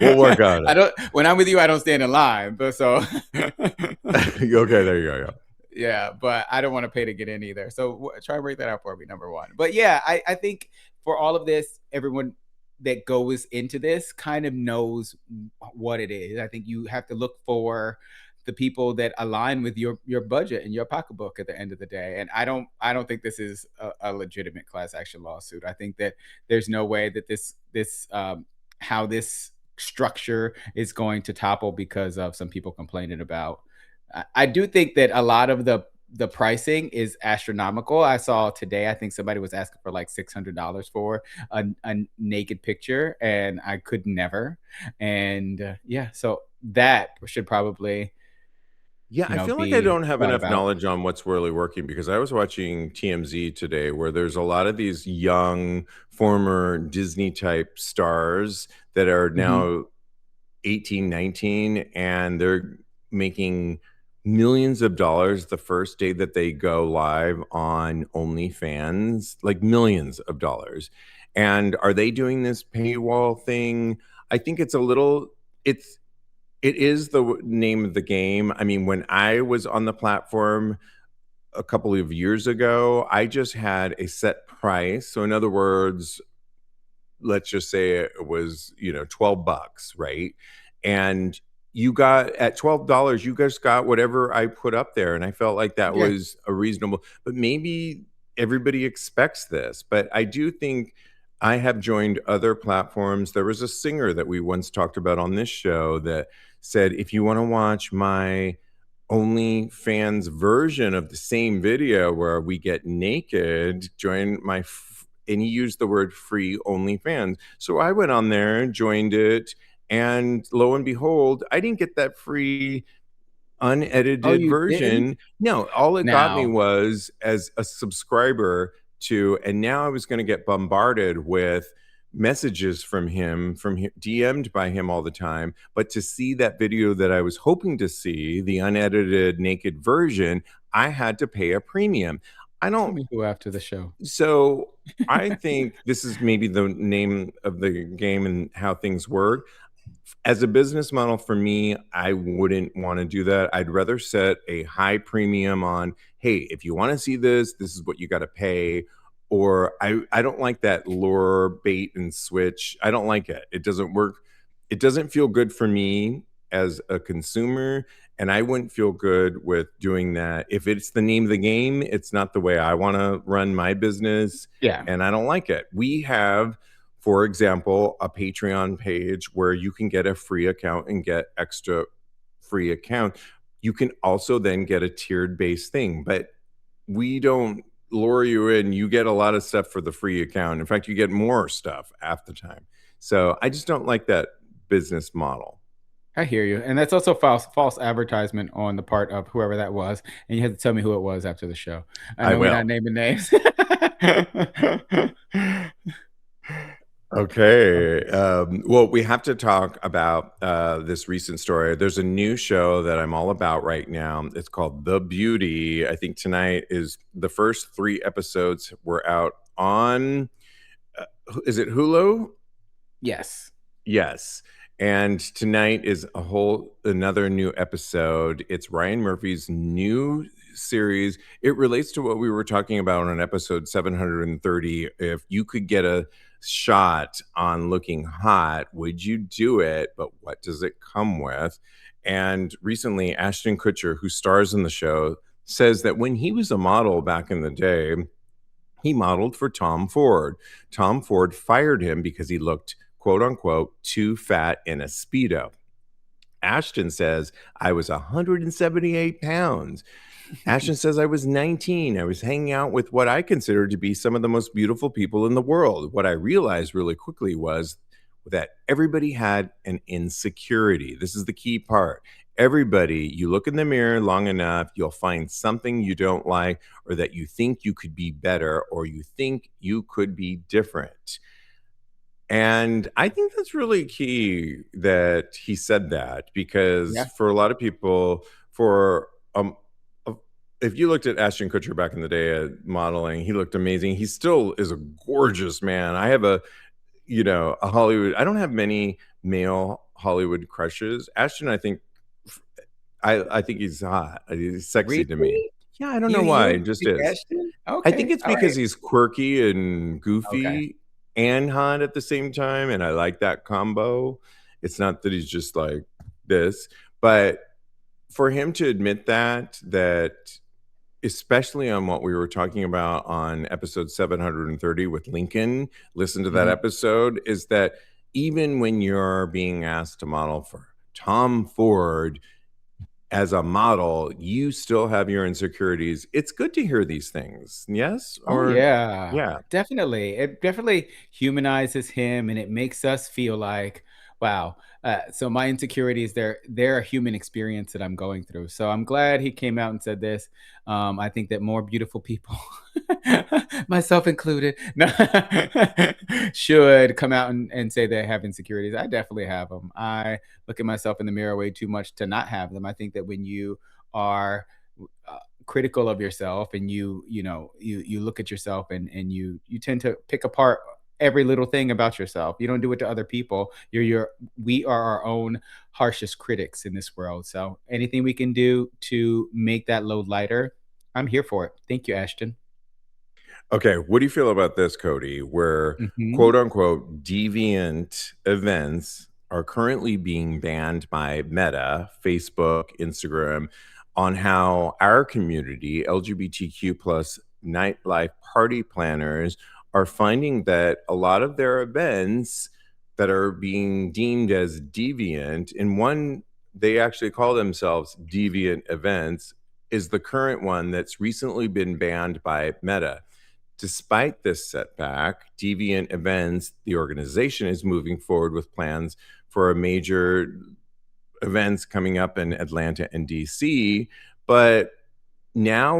We'll work on I it. don't. When I'm with you, I don't stand in line. But so. Okay, there you go. Yeah. Yeah, but I don't want to pay to get in either. So try and break that out for me, number one. But yeah, I think for all of this, everyone that goes into this kind of knows what it is. I think you have to look for the people that align with your budget and your pocketbook at the end of the day. And I don't think this is a legitimate class action lawsuit. I think that there's no way that this how this structure is going to topple because of some people complaining about. I do think that a lot of the pricing is astronomical. I saw today, I think somebody was asking for like $600 for a naked picture, and I could never. And yeah, so that should probably, Yeah, I feel like I be don't have thought enough about. knowledge on what's really working because I was watching TMZ today where there's a lot of these young former Disney type stars that are Mhm. now 18, 19, and they're making millions of dollars the first day that they go live on OnlyFans, like millions of dollars. And are they doing this paywall thing? I think it's a little it is the name of the game. I mean, when I was on the platform a couple of years ago, I just had a set price. So in other words, let's just say it was, 12 bucks, right? And you got at $12, you guys got whatever I put up there. And I felt like that Yeah. was a reasonable, but maybe everybody expects this. But I do think I have joined other platforms. There was a singer that we once talked about on this show that said, if you want to watch my OnlyFans version of the same video where we get naked, join and he used the word free OnlyFans. So I went on there, joined it, and lo and behold, I didn't get that free Oh, unedited you didn't? version. No, all it got me Now, was as a subscriber to, and now I was going to get bombarded with messages from him, DM'd by him all the time. But to see that video that I was hoping to see, the unedited naked version, I had to pay a premium. I tell don't, me who after the show. so I think this is maybe the name of the game and how things work as a business model for me, I wouldn't want to do that. I'd rather set a high premium on, hey, if you want to see this, this is what you got to pay. Or I don't like that lure bait and switch. I don't like it. It doesn't work. It doesn't feel good for me as a consumer. And I wouldn't feel good with doing that. If it's the name of the game, it's not the way I want to run my business. Yeah. And I don't like it. We have, for example, a Patreon page where you can get a free account and get extra free account. You can also then get a tiered based thing, but we don't lure you in. You get a lot of stuff for the free account. In fact, you get more stuff half the time. So I just don't like that business model. I hear you, and that's also false advertisement on the part of whoever that was, and you have to tell me who it was after the show. I I know we're not will. naming names. Okay. Well, we have to talk about this recent story. There's a new show that I'm all about right now. It's called The Beauty. I think tonight is the first three episodes were out on, is it Hulu? Yes. Yes. And tonight is a whole another new episode. It's Ryan Murphy's new series. It relates to what we were talking about on episode 730. If you could get a shot on looking hot, would you do it? But what does it come with? And recently, Ashton Kutcher, who stars in the show, says that when he was a model back in the day, he modeled for Tom Ford. Tom Ford fired him because he looked, quote unquote, too fat in a Speedo. Ashton says, I was 178 pounds. Ashton says, I was 19. I was hanging out with what I considered to be some of the most beautiful people in the world. What I realized really quickly was that everybody had an insecurity. This is the key part. Everybody, you look in the mirror long enough, you'll find something you don't like, or that you think you could be better, or you think you could be different. And I think that's really key that he said that because Yeah. for a lot of people, for if you looked at Ashton Kutcher back in the day at modeling, he looked amazing. He still is a gorgeous man. I have a Hollywood. I don't have many male Hollywood crushes. Ashton, I think, I think he's hot. He's sexy to me. Really? Yeah, I don't know why. You It just think is. Ashton? I think Okay, it's all right. because he's quirky and Okay. goofy and hot at the same time, and I like that combo. It's not that he's just like this, but for him to admit that especially on what we were talking about on episode 730 with Lincoln, listen to that Mhm. episode, is that even when you're being asked to model for Tom Ford as a model, you still have your insecurities. It's good to hear these things. Yes? Oh, Or yeah, yeah. definitely. It definitely humanizes him, and it makes us feel like, wow. So my insecurities, they're a human experience that I'm going through. So I'm glad he came out and said this. I think that more beautiful people, myself included, no, should come out and say they have insecurities. I definitely have them. I look at myself in the mirror way too much to not have them. I think that when you are critical of yourself, and you look at yourself, and you tend to pick apart every little thing about yourself. You don't do it to other people. We are our own harshest critics in this world. So anything we can do to make that load lighter, I'm here for it. Thank you, Ashton. Okay, what do you feel about this, Cody? Where Hmm. quote unquote deviant events are currently being banned by Meta, Facebook, Instagram, on how our community, LGBTQ plus nightlife party planners, are finding that a lot of their events that are being deemed as deviant, in one, they actually call themselves deviant events, is the current one that's recently been banned by Meta. Despite this setback, Deviant Events, the organization, is moving forward with plans for a major events coming up in Atlanta and DC. But now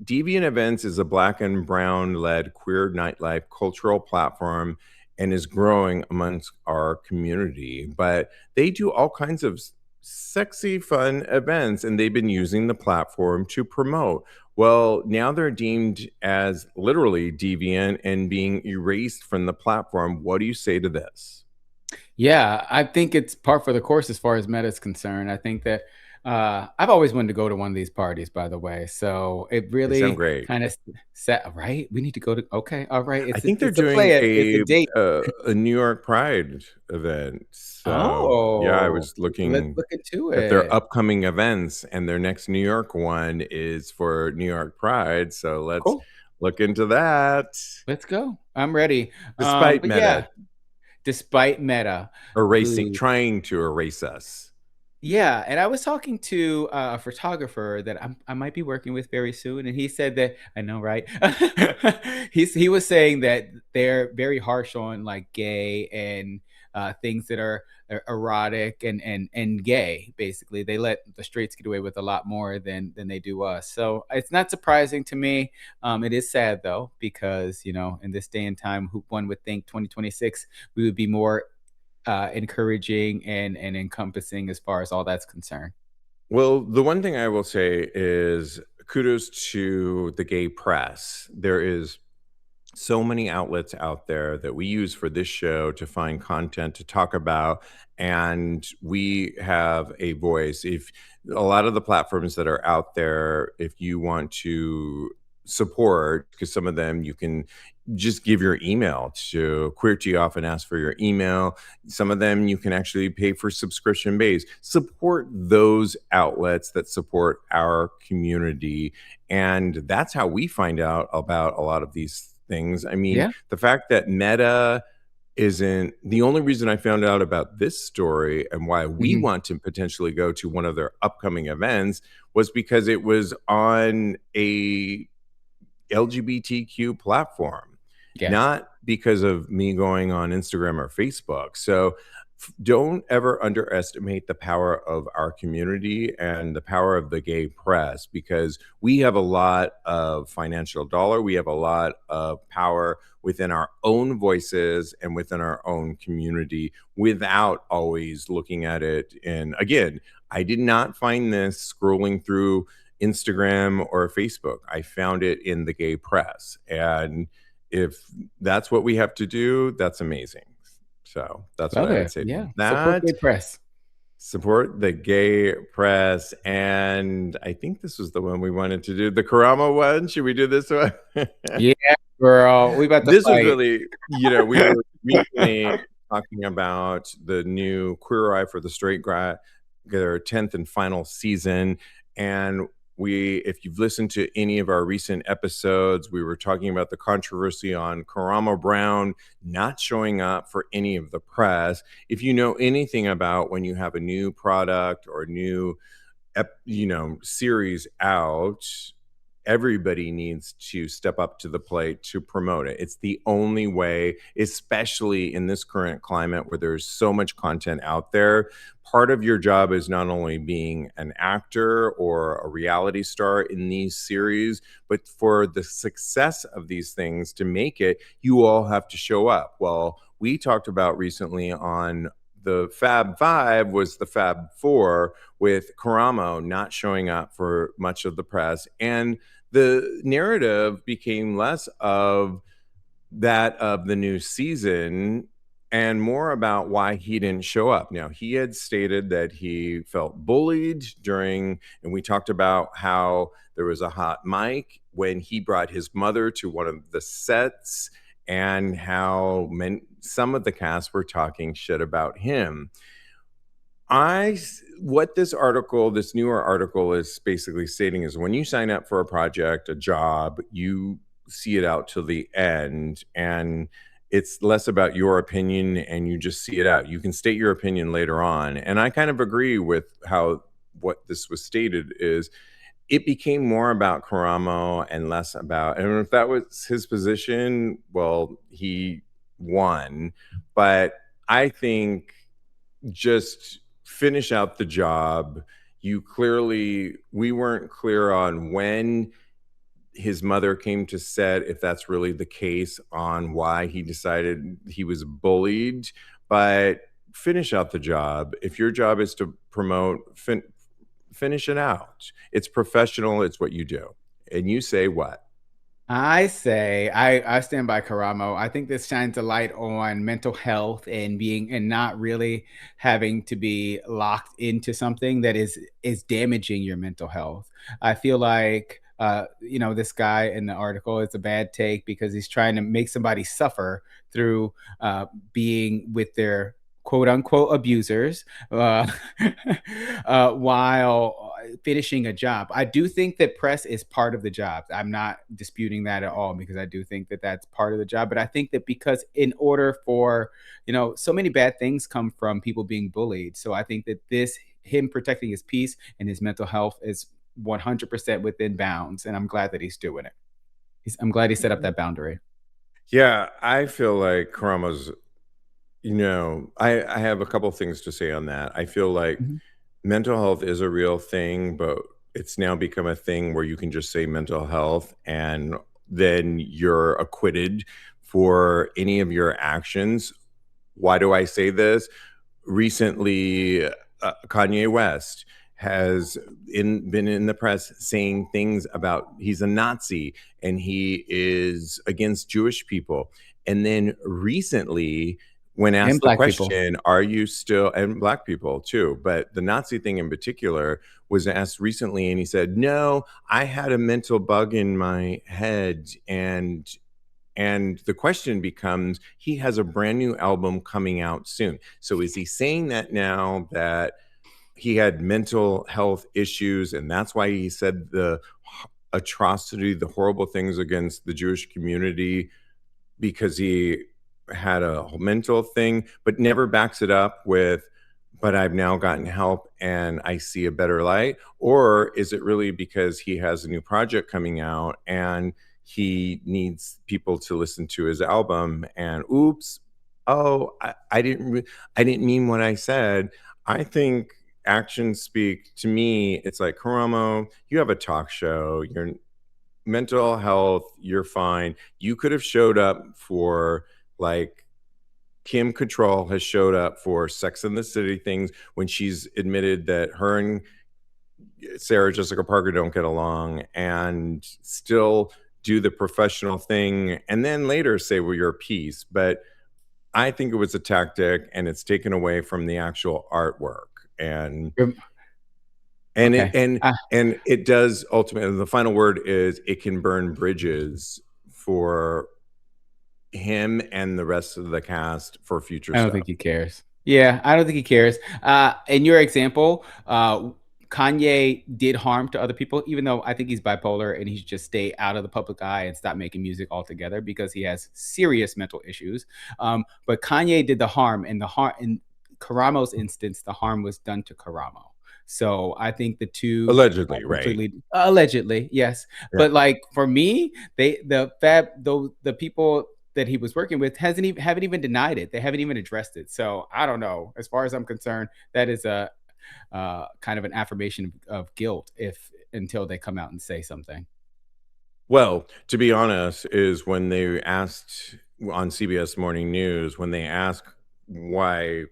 Deviant Events is a black and brown led queer nightlife cultural platform and is growing amongst our community. But they do all kinds of sexy, fun events, and they've been using the platform to promote. Well, now they're deemed as literally deviant and being erased from the platform. What do you say to this? Yeah, I think it's par for the course as far as Meta is concerned. I think that I've always wanted to go to one of these parties, by the way. So it They sound really great. kind of set right. We need to go to. Okay, all right. I think they're It's a doing play. It's a date. a New York Pride event. So, yeah, I Oh, was let's looking look into at their it. upcoming events, and their next New York one is for New York Pride, so let's Cool. look into that. Let's go. I'm ready. Despite But yeah, Meta despite Meta, erasing who trying to erase us. yeah, and I was talking to a photographer that I might be working with very soon, and he said that I know, right? He was saying that they're very harsh on like gay and things that are erotic and gay. Basically, they let the straights get away with a lot more than they do us. So it's not surprising to me. It is sad though, because in this day and time, who one would think 2026 we would be more encouraging and encompassing as far as all that's concerned. Well, the one thing I will say is kudos to the gay press. There is so many outlets out there that we use for this show to find content to talk about, and we have a voice. If a lot of the platforms that are out there, if you want to support, because some of them you can just give your email to QueerTea off and ask for your email. Some of them you can actually pay for subscription base. Support those outlets that support our community, and that's how we find out about a lot of these things. I mean, Yeah. the fact that Meta isn't the only reason I found out about this story and why we Mhm. want to potentially go to one of their upcoming events was because it was on a LGBTQ platform, Yeah. not because of me going on Instagram or Facebook. So don't ever underestimate the power of our community and the power of the gay press, because we have a lot of financial dollar. We have a lot of power within our own voices and within our own community without always looking at it. And again, I did not find this scrolling through Instagram or Facebook. I found it in the gay press. And if that's what we have to do, that's amazing. So that's what Love I would it. say to Yeah. Support that. gay press. Support the gay press. And I think this was the one we wanted to do. The Karama one. Should we do this one? Yeah, girl. We about to This was fight. really, we were recently talking about the new Queer Eye for the Straight Guy, their 10th and final season. And if you've listened to any of our recent episodes, we were talking about the controversy on Karama Brown not showing up for any of the press. If you know anything about when you have a new product or new series out, everybody needs to step up to the plate to promote it. It's the only way, especially in this current climate where there's so much content out there. Part of your job is not only being an actor or a reality star in these series, but for the success of these things to make it, you all have to show up. Well, we talked about recently on the Fab Five was the Fab Four, with Karamo not showing up for much of the press. And the narrative became less of that of the new season and more about why he didn't show up. Now, he had stated that he felt bullied and we talked about how there was a hot mic when he brought his mother to one of the sets and how some of the cast were talking shit about him. What this newer article is basically stating is when you sign up for a project, a job, you see it out till the end, and it's less about your opinion and you just see it out. You can state your opinion later on. And I kind of agree with how what this was stated is it became more about Karamo and less about, and if that was his position, well, he won. But I think just finish out the job. We weren't clear on when his mother came to set, if that's really the case, on why he decided he was bullied. But finish out the job. If your job is to promote, finish it out. It's professional. It's what you do. And you say what? I say I stand by Karamo. I think this shines a light on mental health and being and not really having to be locked into something that is damaging your mental health. I feel like this guy in the article, it's a bad take because he's trying to make somebody suffer through being with their quote unquote abusers uh, while finishing a job. I do think that press is part of the job. I'm not disputing that at all because I do think that that's part of the job. But I think that because in order for, so many bad things come from people being bullied. So I think that him protecting his peace and his mental health is 100% within bounds. And I'm glad that he's doing it. I'm glad he set up that boundary. Yeah, I feel like Karama's, I have a couple things to say on that. I feel like Mhm. mental health is a real thing, but it's now become a thing where you can just say mental health and then you're acquitted for any of your actions. Why do I say this? Recently, Kanye West has been in the press saying things about he's a Nazi and he is against Jewish people. And then recently, when And asked the black people. question, are you still, and black people too, but the Nazi thing in particular was asked recently, and he said, no, I had a mental bug in my head. And the question becomes, he has a brand new album coming out soon. So is he saying that now that he had mental health issues and that's why he said the atrocity, the horrible things against the Jewish community because he had a mental thing, but never backs it up with, but I've now gotten help and I see a better light? Or is it really because he has a new project coming out and he needs people to listen to his album and oops, oh, I didn't mean what I said. I think actions speak. To me, it's like, Karamo, you have a talk show. You're mental health, you're fine. You could have showed up for, like, Kim Cattrall has showed up for Sex and the City things when she's admitted that her and Sarah Jessica Parker don't get along and still do the professional thing and then later say, well, you're a piece. But I think it was a tactic and it's taken away from the actual artwork. And Rem- and it Okay. and and it does ultimately, the final word is it can burn bridges for him and the rest of the cast for future I don't stuff. think he cares. Yeah, I don't think he cares. In your example, Kanye did harm to other people, even though I think he's bipolar and he should just stay out of the public eye and stop making music altogether because he has serious mental issues. But Kanye did the harm, and the harm in Karamo's instance, the harm was done to Karamo. So I think the two are Allegedly, right? completely allegedly, yes. Yeah. But like for me, the people that he was working with hasn't even haven't even denied it. They haven't even addressed it. So I don't know. As far as I'm concerned, that is a kind of an affirmation of guilt if until they come out and say something. Well, to be honest, is when they asked on CBS Morning News, when they asked why,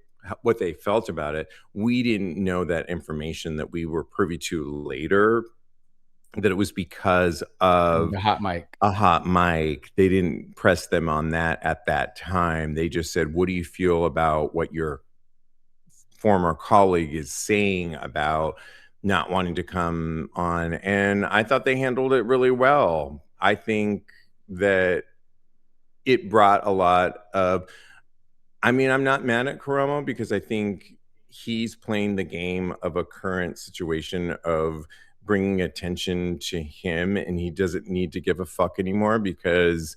what they felt about it, we didn't know that information that we were privy to later, that it was because of The hot mic. a hot mic. They didn't press them on that at that time. They just said, what do you feel about what your former colleague is saying about not wanting to come on? And I thought they handled it really well. I think that it brought a lot of, I mean, I'm not mad at Karamo because I think he's playing the game of a current situation of bringing attention to him, and he doesn't need to give a fuck anymore because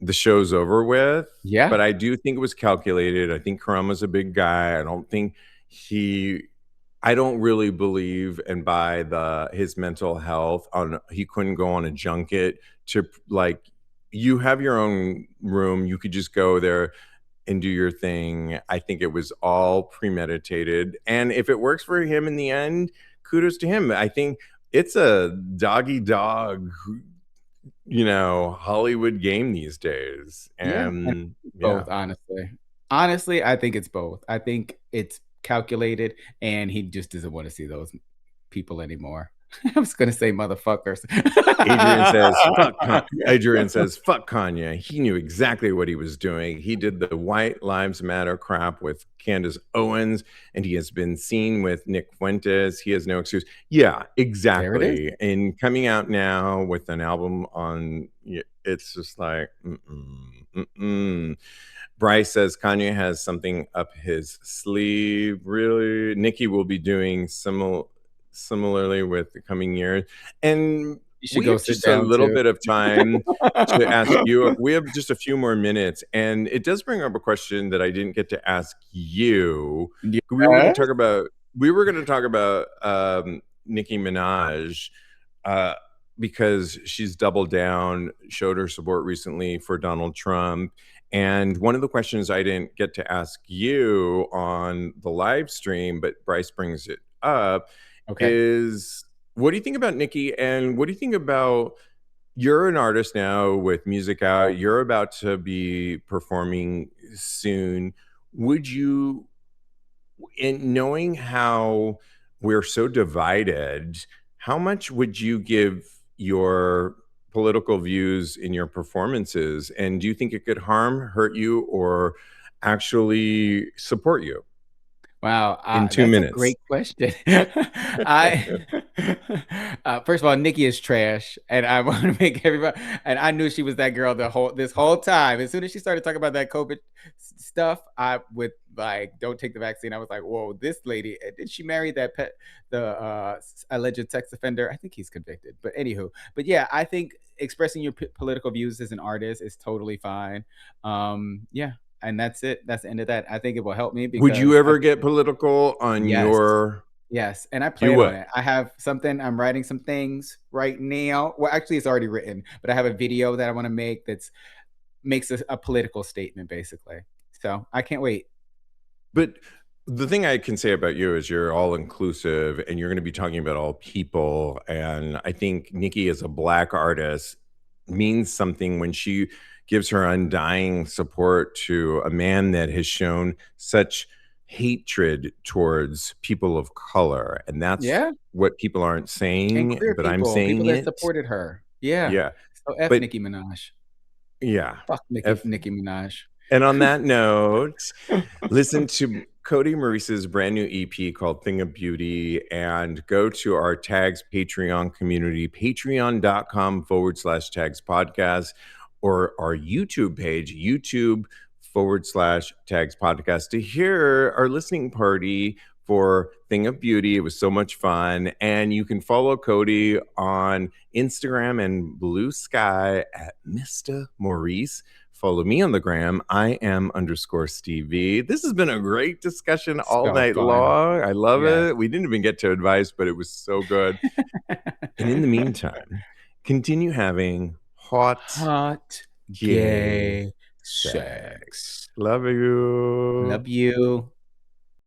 the show's over with. Yeah. But I do think it was calculated. I think Karamo's a big guy. I don't think he I don't really believe and buy the his mental health on, he couldn't go on a junket to, like, you have your own room, you could just go there and do your thing. I think it was all premeditated. And if it works for him in the end, kudos to him. I think it's a doggy dog, Hollywood game these days. Yeah. And And yeah. both, honestly. Honestly, I think it's both. I think it's calculated and he just doesn't want to see those people anymore. I was gonna say motherfuckers. Adrian says, fuck Kanye. He knew exactly what he was doing. He did the White Lives Matter crap with Candace Owens, and he has been seen with Nick Fuentes. He has no excuse. Yeah, There it is. exactly. And coming out now with an album on, it's just like, mm-mm. Bryce says Kanye has something up his sleeve. Really? Nikki will be doing similarly with the coming years. And You should we go have sit just a down little too. bit of time to ask you. We have just a few more minutes, and it does bring up a question that I didn't get to ask you. We were going to Yes. talk about we were going to talk about Nicki Minaj, uh, because she's doubled down, showed her support recently for Donald Trump. And one of the questions I didn't get to ask you on the live stream, but Bryce brings it up, Okay. is what do you think about Nicki? And what do you think about, you're an artist now with music out, you're about to be performing soon. Would you, in knowing how we're so divided, how much would you give your political views in your performances? And do you think it could harm, hurt you, or actually support you Wow, in two that's a minutes? great question. I first of all, Nikki is trash, and I want to make everybody. And I knew she was that girl this whole time. As soon as she started talking about that COVID stuff, I would like don't take the vaccine. I was like, whoa, this lady. Did she marry the alleged sex offender? I think he's convicted. But anywho, but yeah, I think expressing your political views as an artist is totally fine. Yeah, and that's it. That's the end of that. I think it will help me Would you because ever get political on yes, your, yes, and I you plan on would? it. I have something. I'm writing some things right now. Well, actually, it's already written, but I have a video that I want to make that's makes a political statement, basically. So I can't wait. But the thing I can say about you is you're all inclusive and you're going to be talking about all people. And I think Nikki, as a Black artist, means something when she gives her undying support to a man that has shown such hatred towards people of color, and that's Yeah, what people aren't and saying, queer but I'm people saying that it. supported her. Yeah. Yeah, So F but Nicki Minaj. yeah. Fuck F Nicki Minaj. And on that note, listen to Kodi Maurice's brand new EP called Thing of Beauty and go to our Tags Patreon community, patreon.com/Tags podcast, or our YouTube page, YouTube/Tags podcast, to hear our listening party for Thing of Beauty. It was so much fun. And you can follow Kodi on Instagram and Blue Sky at Mr. Maurice. Follow me on the gram. I am _Stevie. This has been a great discussion all So night fun. long. I love Yes. it. We didn't even get to advice, but it was so good. And in the meantime, continue having hot Hot gay gay sex. sex. Love you. Love you.